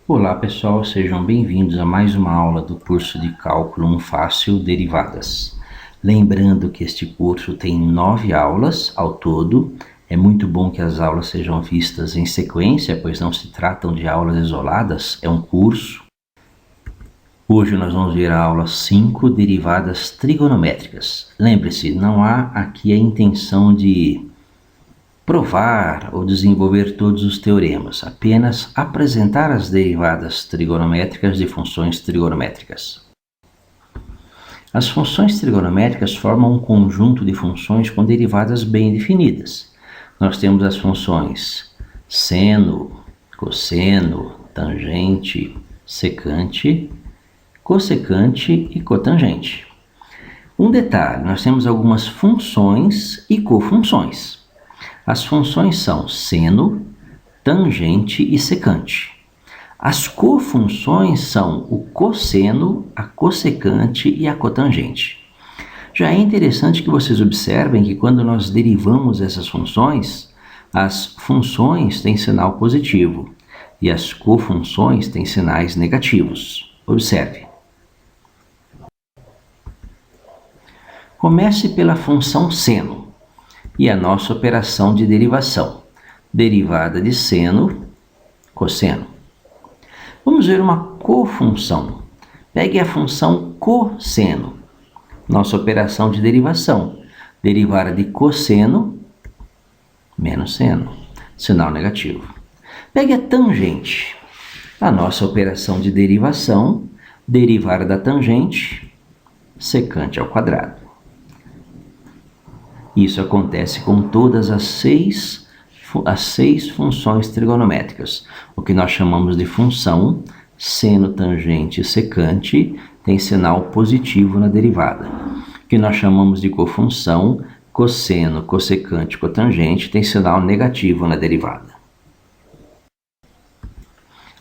Olá pessoal, sejam bem-vindos a mais uma aula do curso de Cálculo 1 Fácil Derivadas. Lembrando que este curso tem 9 aulas ao todo. É muito bom que as aulas sejam vistas em sequência, pois não se tratam de aulas isoladas, é um curso. Hoje nós vamos ver a aula 5, derivadas trigonométricas. Lembre-se, não há aqui a intenção de provar ou desenvolver todos os teoremas, apenas apresentar as derivadas trigonométricas de funções trigonométricas. As funções trigonométricas formam um conjunto de funções com derivadas bem definidas. Nós temos as funções seno, cosseno, tangente, secante, cossecante e cotangente. Um detalhe, nós temos algumas funções e cofunções. As funções são seno, tangente e secante. As cofunções são o cosseno, a cossecante e a cotangente. Já é interessante que vocês observem que quando nós derivamos essas funções, as funções têm sinal positivo e as cofunções têm sinais negativos. Observe. Comece pela função seno e a nossa operação de derivação, derivada de seno, cosseno. Vamos ver uma cofunção. Pegue a função cosseno, nossa operação de derivação, derivada de cosseno menos seno, sinal negativo. Pegue a tangente, a nossa operação de derivação, derivada da tangente, secante ao quadrado. Isso acontece com todas as seis funções trigonométricas. O que nós chamamos de função, seno, tangente e secante, tem sinal positivo na derivada. O que nós chamamos de cofunção, cosseno, cossecante e cotangente, tem sinal negativo na derivada.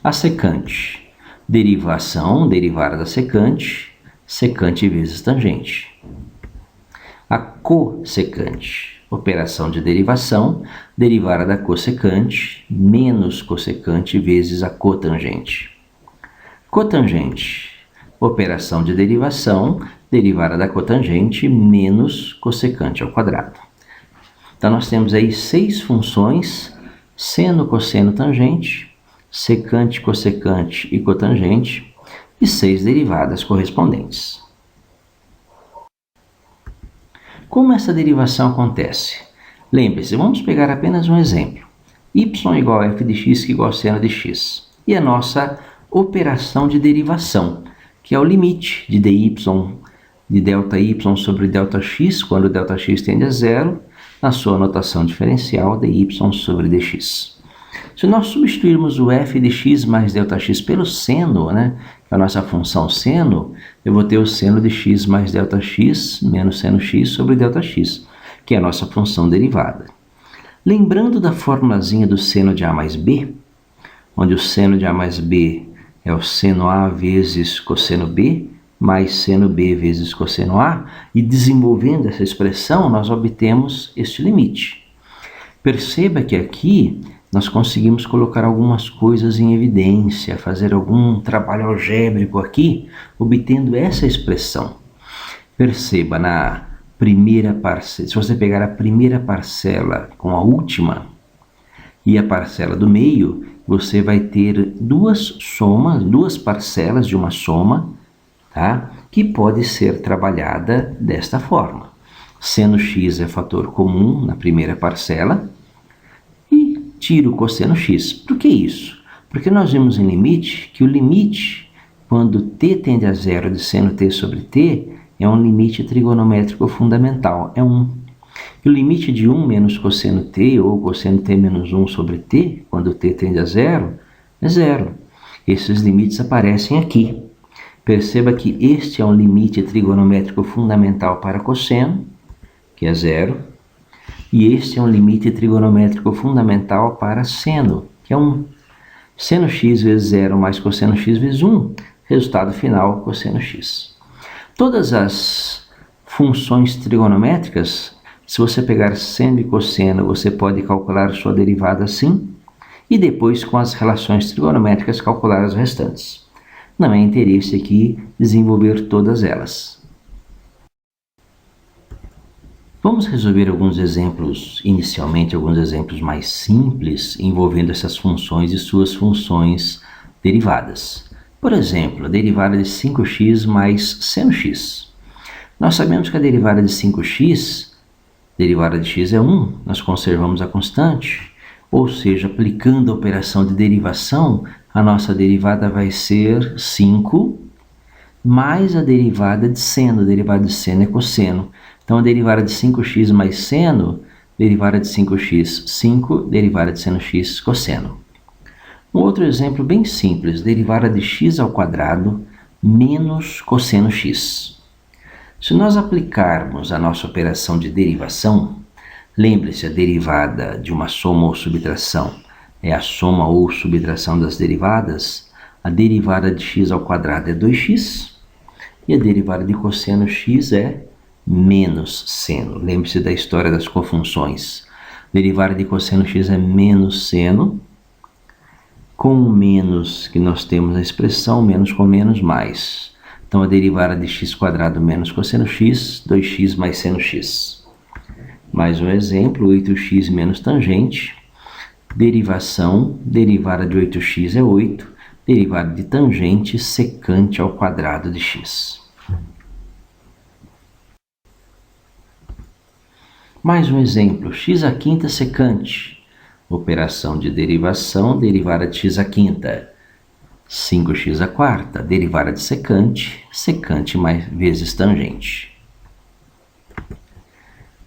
A secante, derivação, derivada da secante, secante vezes tangente. A cossecante, operação de derivação, derivada da cossecante, menos cossecante vezes a cotangente. Cotangente, operação de derivação, derivada da cotangente, menos cossecante ao quadrado. Então nós temos aí 6 funções, seno, cosseno, tangente, secante, cossecante e cotangente, e 6 derivadas correspondentes. Como essa derivação acontece? Lembre-se, vamos pegar apenas um exemplo. Y igual a f de x que igual a seno de x. E a nossa operação de derivação, que é o limite de dy, de ΔY sobre ΔX, quando ΔX tende a zero, na sua notação diferencial, dy sobre dx. Se nós substituirmos o f de x mais ΔX pelo seno, que é a nossa função seno, eu vou ter o seno de x mais ΔX menos seno x sobre ΔX, que é a nossa função derivada. Lembrando da formulazinha do seno de a mais b, onde o seno de a mais b é o seno a vezes cosseno b, mais seno b vezes cosseno a, e desenvolvendo essa expressão, nós obtemos este limite. Perceba que aqui nós conseguimos colocar algumas coisas em evidência, fazer algum trabalho algébrico aqui, obtendo essa expressão. Perceba, na primeira parcela, se você pegar a primeira parcela com a última e a parcela do meio, você vai ter duas parcelas de uma soma, tá? Que pode ser trabalhada desta forma. Seno x é fator comum na primeira parcela, tiro o cosseno x. Por que isso? Porque nós vimos em limite que o limite, quando t tende a zero de seno t sobre t, é um limite trigonométrico fundamental, é 1. E o limite de 1 menos cosseno t, ou cosseno t menos 1 sobre t, quando t tende a zero, é 0. Esses limites aparecem aqui. Perceba que este é um limite trigonométrico fundamental para cosseno, que é 0. E este é um limite trigonométrico fundamental para seno, que é 1. Seno x vezes 0 mais cosseno x vezes 1, resultado final, cosseno x. Todas as funções trigonométricas, se você pegar seno e cosseno, você pode calcular sua derivada assim, e depois com as relações trigonométricas calcular as restantes. Não é interesse aqui desenvolver todas elas. Vamos resolver alguns exemplos, inicialmente alguns exemplos mais simples, envolvendo essas funções e suas funções derivadas. Por exemplo, a derivada de 5x mais seno-x. Nós sabemos que a derivada de 5x, derivada de x é 1, nós conservamos a constante, ou seja, aplicando a operação de derivação, a nossa derivada vai ser 5 mais a derivada de seno. A derivada de seno é cosseno. Então, a derivada de 5x mais seno, derivada de 5x, 5, derivada de seno x, cosseno. Um outro exemplo bem simples, derivada de x ao quadrado menos cosseno x. Se nós aplicarmos a nossa operação de derivação, lembre-se, a derivada de uma soma ou subtração é a soma ou subtração das derivadas. A derivada de x ao quadrado é 2x e a derivada de cosseno x é menos seno. Lembre-se da história das cofunções. Derivada de cosseno x é menos seno. Com o menos que nós temos na expressão, menos com menos, mais. Então, a derivada de x quadrado menos cosseno x, 2x mais seno x. Mais um exemplo, 8x menos tangente. Derivação, derivada de 8x é 8. Derivada de tangente secante ao quadrado de x. Mais um exemplo, x à quinta secante. Operação de derivação, derivada de x à quinta. 5x à quarta, derivada de secante, secante mais vezes tangente.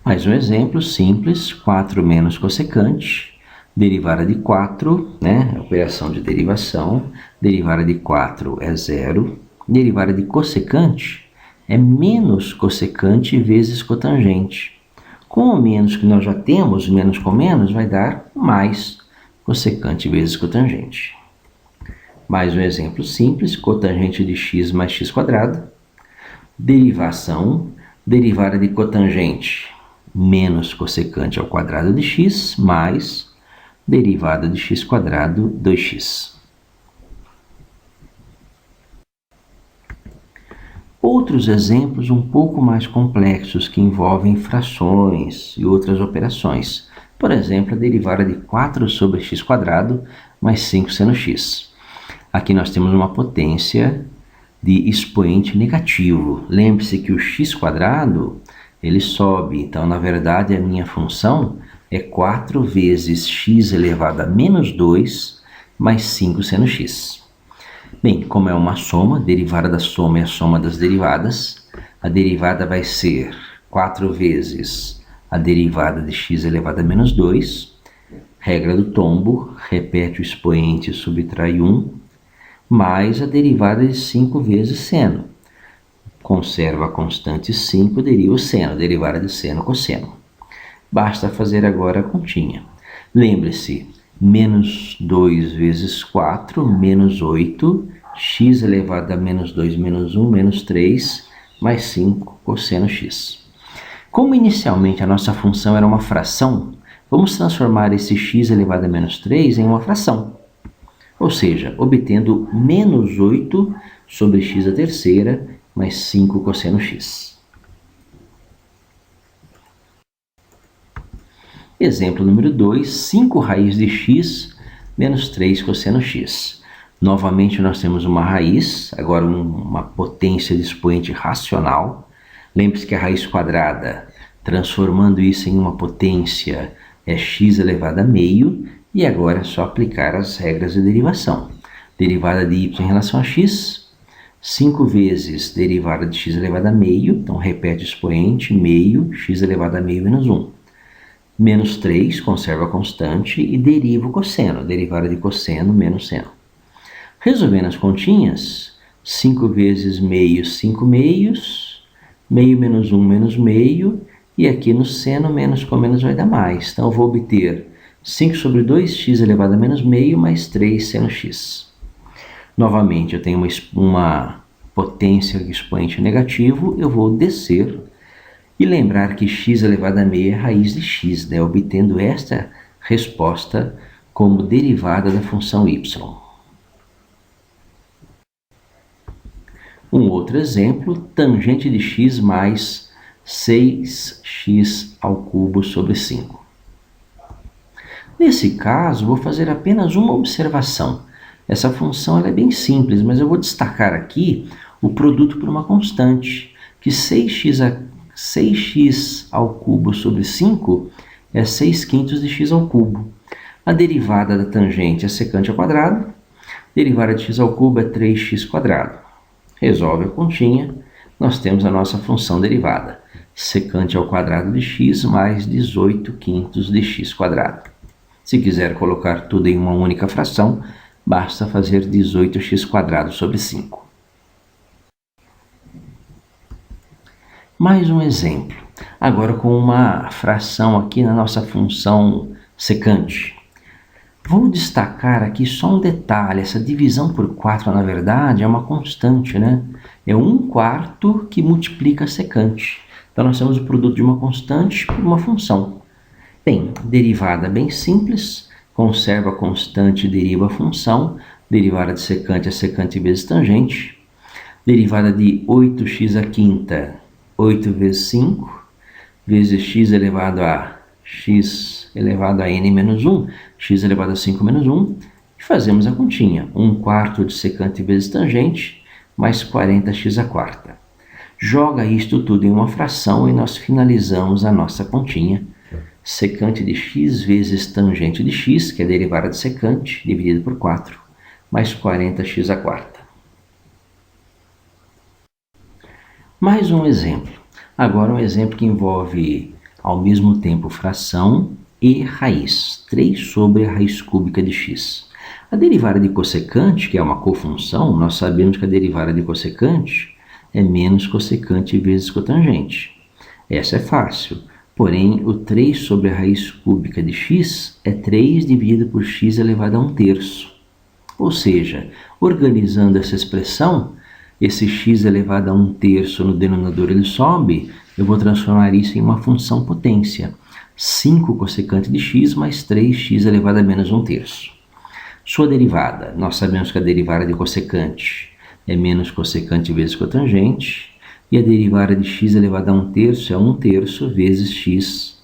Mais um exemplo simples, 4 menos cossecante. Derivada de 4, operação de derivação, derivada de 4 é 0. Derivada de cossecante é menos cossecante vezes cotangente. Com o menos que nós já temos, menos com menos, vai dar mais cossecante vezes cotangente. Mais um exemplo simples, cotangente de x mais x quadrado. Derivação, derivada de cotangente menos cossecante ao quadrado de x, mais derivada de x quadrado 2x. Outros exemplos um pouco mais complexos que envolvem frações e outras operações. Por exemplo, a derivada de 4 sobre x quadrado mais 5 seno x. Aqui nós temos uma potência de expoente negativo. Lembre-se que o x quadrado, ele sobe. Então, na verdade, a minha função é 4 vezes x elevado a menos 2 mais 5 seno x. Bem, como é uma soma, derivada da soma é a soma das derivadas. A derivada vai ser 4 vezes a derivada de x elevado a menos 2. Regra do tombo, repete o expoente e subtrai 1, mais a derivada de 5 vezes seno. Conserva a constante 5, deriva o seno, derivada de seno cosseno. Basta fazer agora a continha. Lembre-se, menos 2 vezes 4, menos 8, x elevado a menos 2 menos 1, menos 3, mais 5 cosseno x. Como inicialmente a nossa função era uma fração, vamos transformar esse x elevado a menos 3 em uma fração. Ou seja, obtendo menos 8 sobre x à terceira, mais 5 cosseno x. Exemplo número 2, 5 raiz de x menos 3 cosseno x. Novamente nós temos uma raiz, agora uma potência de expoente racional. Lembre-se que a raiz quadrada, transformando isso em uma potência, é x elevado a meio, e agora é só aplicar as regras de derivação. Derivada de y em relação a x, 5 vezes derivada de x elevado a meio, então repete o expoente, meio, x elevado a meio menos 1. Menos 3, conserva a constante e deriva o cosseno, derivada de cosseno menos seno. Resolvendo as continhas, 5 vezes meio, 5 meios, meio menos 1 menos meio, e aqui no seno menos com menos vai dar mais. Então eu vou obter 5 sobre 2x elevado a menos meio mais 3 seno x. Novamente eu tenho uma potência de expoente negativo, eu vou descer e lembrar que x elevado a meio é raiz de x, obtendo esta resposta como derivada da função y. Um outro exemplo, tangente de x mais 6x ao cubo sobre 5. Nesse caso, vou fazer apenas uma observação. Essa função ela é bem simples, mas eu vou destacar aqui o produto por uma constante, que 6x ao cubo sobre 5 é 6/5 de x ao cubo. A derivada da tangente é secante ao quadrado, derivada de x ao cubo é 3x². Resolve a continha, nós temos a nossa função derivada, secante ao quadrado de x mais 18/5 de x². Se quiser colocar tudo em uma única fração, basta fazer 18x² sobre 5. Mais um exemplo, agora com uma fração aqui na nossa função secante. Vou destacar aqui só um detalhe, essa divisão por 4 na verdade é uma constante, né? É 1/4 que multiplica a secante. Então nós temos o produto de uma constante por uma função. Bem, derivada bem simples, conserva a constante e deriva a função, derivada de secante é secante vezes tangente, derivada de 8x⁵, 8 vezes 5, vezes x elevado a x elevado a n menos 1, x elevado a 5 menos 1, e fazemos a continha, 1/4 de secante vezes tangente, mais 40x². Joga isto tudo em uma fração e nós finalizamos a nossa continha. Secante de x vezes tangente de x, que é a derivada de secante, dividido por 4, mais 40x². Mais um exemplo. Agora um exemplo que envolve ao mesmo tempo fração e raiz, 3 sobre a raiz cúbica de x. A derivada de cossecante, que é uma cofunção, nós sabemos que a derivada de cossecante é menos cossecante vezes cotangente. Essa é fácil, porém o 3 sobre a raiz cúbica de x é 3 dividido por x elevado a 1/3. Ou seja, organizando essa expressão, esse x elevado a 1/3 no denominador ele sobe, eu vou transformar isso em uma função potência. 5 cossecante de x mais 3x elevado a menos 1/3. Sua derivada, nós sabemos que a derivada de cossecante é menos cossecante vezes cotangente, e a derivada de x elevado a 1/3 é 1/3 vezes x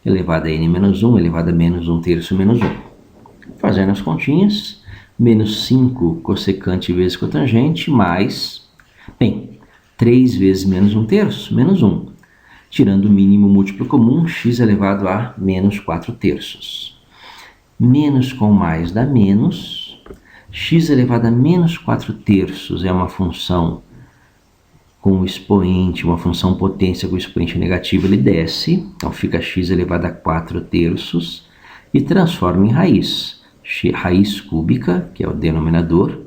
elevado a n menos 1 elevado a menos 1/3 menos 1. Fazendo as continhas, menos 5 cossecante vezes cotangente, mais, 3 vezes menos 1/3, menos 1. Tirando o mínimo múltiplo comum, x elevado a menos 4/3. Menos com mais dá menos. X elevado a menos 4/3 é uma função com o expoente, uma função potência com o expoente negativo, ele desce. Então fica x elevado a 4/3 e transforma em raiz. Raiz cúbica, que é o denominador,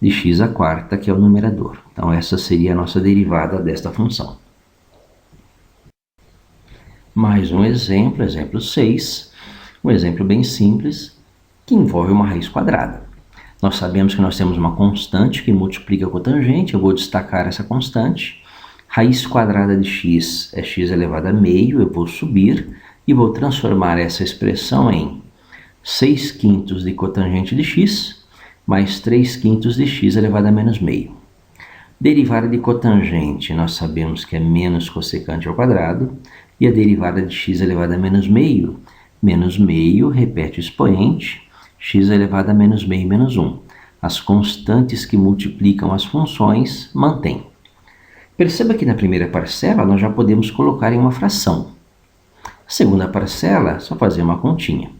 de x², que é o numerador. Então essa seria a nossa derivada desta função. Mais um exemplo, exemplo 6, um exemplo bem simples, que envolve uma raiz quadrada. Nós sabemos que nós temos uma constante que multiplica com a tangente, eu vou destacar essa constante. Raiz quadrada de x é x elevado a meio, eu vou subir e vou transformar essa expressão em 6/5 de cotangente de x, mais 3/5 de x elevado a menos meio. Derivada de cotangente, nós sabemos que é menos cossecante ao quadrado, e a derivada de x elevado a menos meio, repete o expoente, x elevado a menos meio menos 1. As constantes que multiplicam as funções mantêm. Perceba que na primeira parcela nós já podemos colocar em uma fração. A segunda parcela, só fazer uma continha.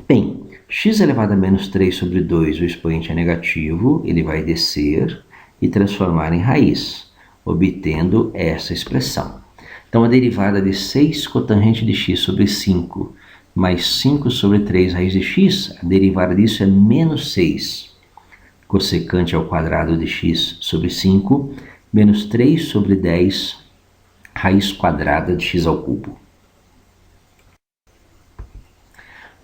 Bem, x elevado a menos 3 sobre 2, o expoente é negativo, ele vai descer e transformar em raiz, obtendo essa expressão. Então a derivada de 6 cotangente de x sobre 5 mais 5 sobre 3 raiz de x, a derivada disso é menos 6 cossecante ao quadrado de x sobre 5, menos 3 sobre 10 raiz quadrada de x ao cubo.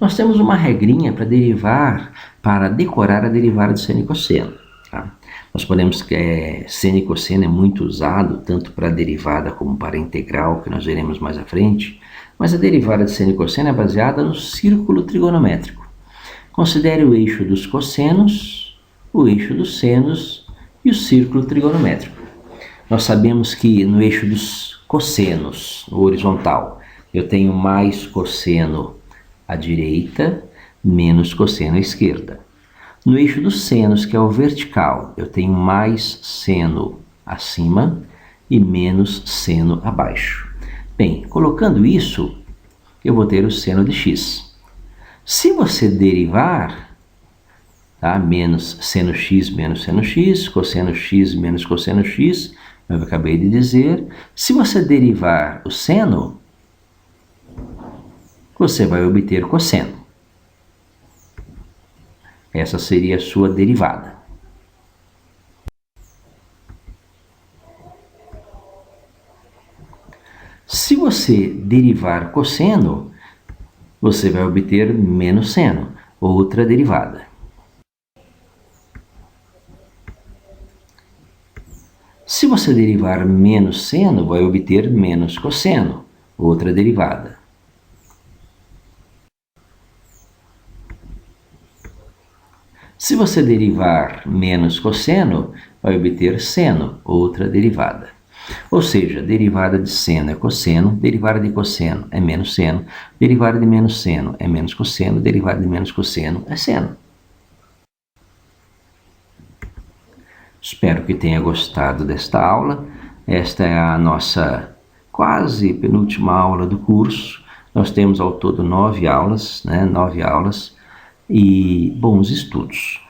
Nós temos uma regrinha para decorar a derivada de seno e cosseno. Tá? Nós podemos que seno e cosseno é muito usado tanto para a derivada como para a integral, que nós veremos mais à frente, mas a derivada de seno e cosseno é baseada no círculo trigonométrico. Considere o eixo dos cossenos, o eixo dos senos e o círculo trigonométrico. Nós sabemos que no eixo dos cossenos, no horizontal, eu tenho mais cosseno à direita, menos cosseno à esquerda. No eixo dos senos, que é o vertical, eu tenho mais seno acima e menos seno abaixo. Bem, colocando isso, eu vou ter o seno de x. Se você derivar, tá? Menos seno x menos seno x, cosseno x menos cosseno x, eu acabei de dizer. Se você derivar o seno, você vai obter cosseno. Essa seria a sua derivada. Se você derivar cosseno, você vai obter menos seno, outra derivada. Se você derivar menos seno, vai obter menos cosseno, outra derivada. Se você derivar menos cosseno, vai obter seno, outra derivada. Ou seja, derivada de seno é cosseno, derivada de cosseno é menos seno, derivada de menos seno é menos cosseno, derivada de menos cosseno é seno. Espero que tenha gostado desta aula. Esta é a nossa quase penúltima aula do curso. Nós temos ao todo 9 aulas, e bons estudos.